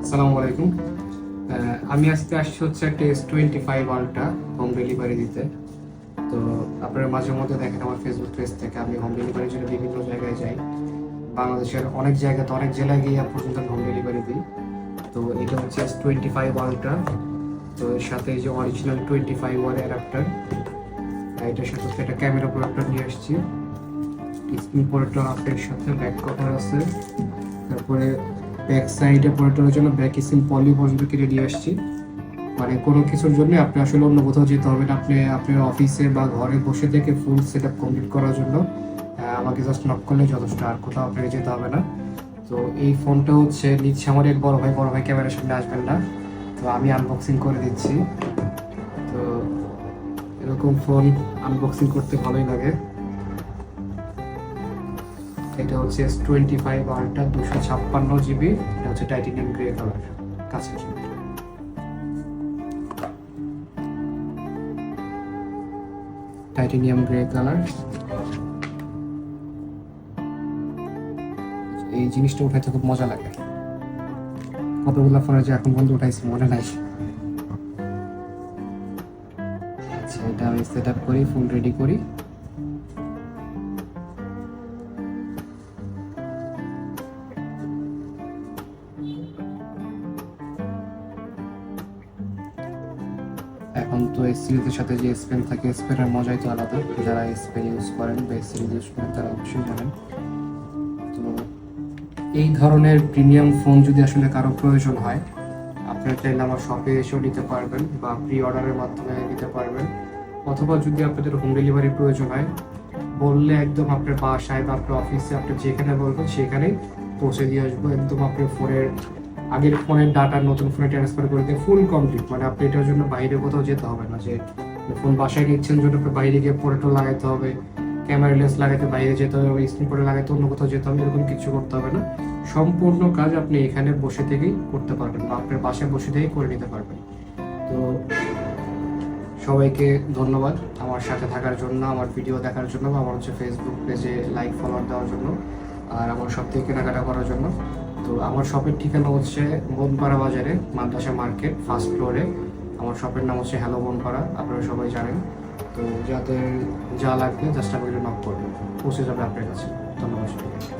আসসালামু আলাইকুম। আমি আজকে আসছি হচ্ছে একটা S25 আলট্রা হোম ডেলিভারি দিতে। তো আপনারা মাঝে মধ্যে দেখেন আমার ফেসবুক পেজ থেকে আমি হোম ডেলিভারির জন্য বিভিন্ন জায়গায় যাই। বাংলাদেশের অনেক জায়গাতে অনেক জেলায় গিয়ে পর্যন্ত হোম ডেলিভারি দিই। তো এটা হচ্ছে S25 আলট্রা। তো এর সাথে এই যে অরিজিনাল 25 ওয়ার অ্যাডাপ্টার, এটার সাথে একটা ক্যামেরা প্রোটেক্টর নিয়ে আসছি। স্ক্রিন প্রোটেক্টর আপনার সাথে ব্যাক কভার আছে। তারপরে ব্যাক সাইডে প্রোটেক্টরের জন্য ব্যাক সিম পলি পর্যন্ত কিনে নিয়ে আসছি। মানে কোনো কিছুর জন্য আপনি আসলে অন্য কোথাও যেতে হবে না, আপনি আপনার অফিসে বা ঘরে বসে থেকে ফুল সেট আপ কমপ্লিট করার জন্য আমাকে জাস্ট নক করলে যথেষ্ট, আর কোথাও আপনাকে যেতে হবে না। তো এই ফোনটা হচ্ছে নিচ্ছে আমার এক বড় ভাই ক্যামেরার সামনে আসবেন না, তো আমি আনবক্সিং করে দিচ্ছি। তো এরকম ফোন আনবক্সিং করতে ভালোই লাগে। এটা হচ্ছে S25 আলট্রা 256 GB। এটা হচ্ছে টাইটানিয়াম গ্রে কালার, কাছে টাইটানিয়াম গ্রে কালার। এই জিনিসটা উঠাইতে খুব মজা লাগে। কতগুলো ফোনে যে এখন পর্যন্ত উঠাইছি মনে নাই। আচ্ছা, এটা আমি সেট আপ করি, ফুল রেডি করি। এখন তো এই সিরিজের সাথে যে এস পেন থাকে, এস পেনের মজাই তো আলাদা। যারা এস পেন ইউজ করেন বা এস সিরিজ ইউজ করেন তারা অবশ্যই জানেন। তো এই ধরনের প্রিমিয়াম ফোন যদি আসলে কারো প্রয়োজন হয়, আপনারা চাইলে আমার শপে এসেও নিতে পারবেন বা প্রি অর্ডারের মাধ্যমে নিতে পারবেন। অথবা যদি আপনাদের হোম ডেলিভারি প্রয়োজন হয়, বললে একদম আপনার বাসায় বা আপনার অফিসে আপনি যেখানে বলবেন সেখানেই পৌঁছে দিয়ে আসবো। একদম আপনার ফোনের আগের ফোনের ডাটা নতুন ফোনে ট্রান্সফার করে দিয়ে ফুল কমপ্লিট। মানে আপনি এটার জন্য বাইরে কোথাও যেতে হবে না, যে ফোন বাসায় নিচ্ছেন জন্য আপনার বাইরে গিয়ে প্রোটেক্টর লাগাতে হবে, ক্যামেরা লেন্স লাগাতে বাইরে যেতে হবে, স্ক্রিন পরে লাগাতে অন্য কোথাও যেতে হবে, এরকম কিছু করতে হবে না। সম্পূর্ণ কাজ আপনি এখানে বসে থেকেই করতে পারবেন বা আপনার বাসায় বসে থেকেই করে নিতে পারবেন। তো সবাইকে ধন্যবাদ আমার সাথে থাকার জন্য, আমার ভিডিও দেখার জন্য, বা আমার হচ্ছে ফেসবুক পেজে লাইক ফলোয়ার দেওয়ার জন্য, আর আমার সব থেকে কেনাকাটা করার জন্য। তো আমার শপের ঠিকানা হচ্ছে বনপাড়া বাজারে, মাদ্রাসা মার্কেট, ফার্স্ট ফ্লোরে। আমার শপের নাম হচ্ছে হ্যালো বনপাড়া, আপনারা সবাই জানেন। তো যাদের যা লাগবে জাস্ট আমাকে নক করবেন, পৌঁছে যাবে আপনার কাছে। ধন্যবাদ সবাইকে।